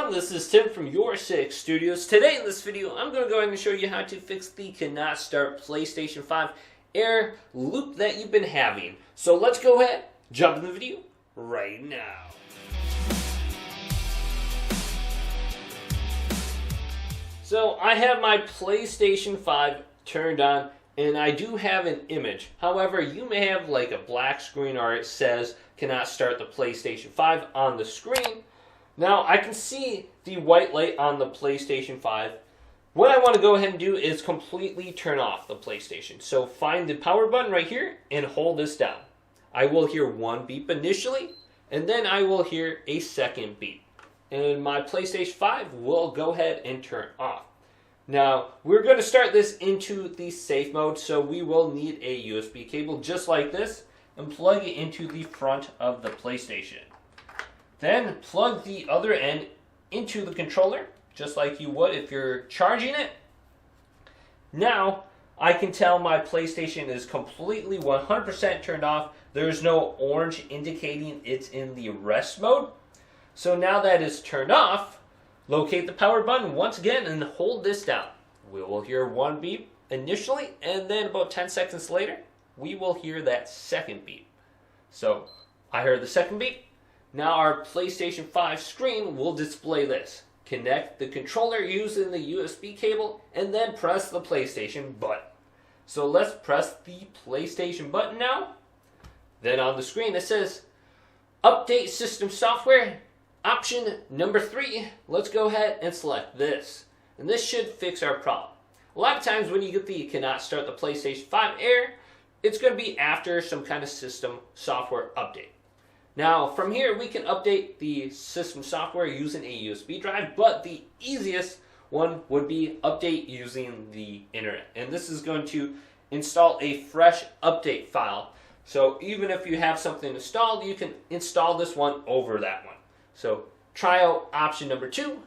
everyone, this is Tim from YourSix Studios. Today in this video, I'm going to go ahead and show you how to fix the cannot start PlayStation 5 error loop that you've been having. So let's go ahead, jump in the video right now. So I have my PlayStation 5 turned on and I do have an image. However, you may have like a black screen or it says cannot start the PlayStation 5 on the screen. Now, I can see the white light on the PlayStation 5. What I want to go ahead and do is completely turn off the PlayStation. So find the power button right here and hold this down. I will hear one beep initially, and then I will hear a second beep. And my PlayStation 5 will go ahead and turn off. Now, we're going to start this into the safe mode, so we will need a USB cable just like this and plug it into the front of the PlayStation. Then plug the other end into the controller, just like you would if you're charging it. Now, I can tell my PlayStation is completely 100% turned off. There's no orange indicating it's in the rest mode. So now that it's turned off, locate the power button once again and hold this down. We will hear one beep initially, and then about 10 seconds later, we will hear that second beep. So, I heard the second beep. Now our PlayStation 5 screen will display this. Connect the controller using the USB cable and then press the PlayStation button. So let's press the PlayStation button now. Then on the screen it says Update System Software, option number 3. Let's go ahead and select this. And this should fix our problem. A lot of times when you get the cannot start the PlayStation 5 error, it's going to be after some kind of system software update. Now, from here, we can update the system software using a USB drive, but the easiest one would be update using the internet. And this is going to install a fresh update file. So even if you have something installed, you can install this one over that one. So try out option number 2.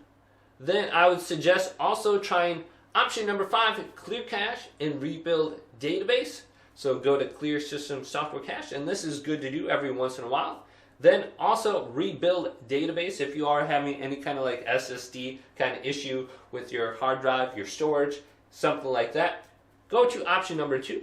Then I would suggest also trying option number 5, clear cache and rebuild database. So go to clear system software cache, and this is good to do every once in a while. Then also rebuild database if you are having any kind of like SSD kind of issue with your hard drive, your storage, something like that. Go to option number 2.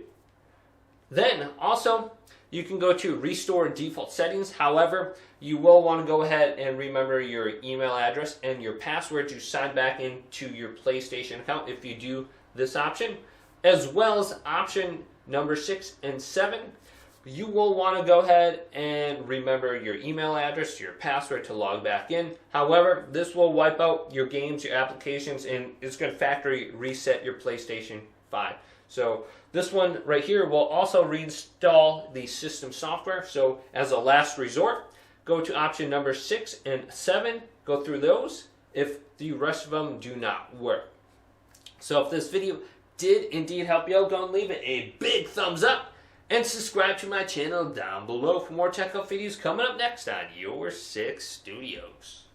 Then also you can go to restore default settings. However, you will want to go ahead and remember your email address and your password to sign back into your PlayStation account if you do this option, as well as option number 6 and 7. You will want to go ahead and remember your email address, your password to log back in. However, this will wipe out your games, your applications, and it's going to factory reset your PlayStation 5. So this one right here will also reinstall the system software. So as a last resort, go to option number 6 and 7. Go through those if the rest of them do not work. So if this video did indeed help you out, go and leave it a big thumbs up. And subscribe to my channel down below for more tech up videos coming up next on YourSix Studios.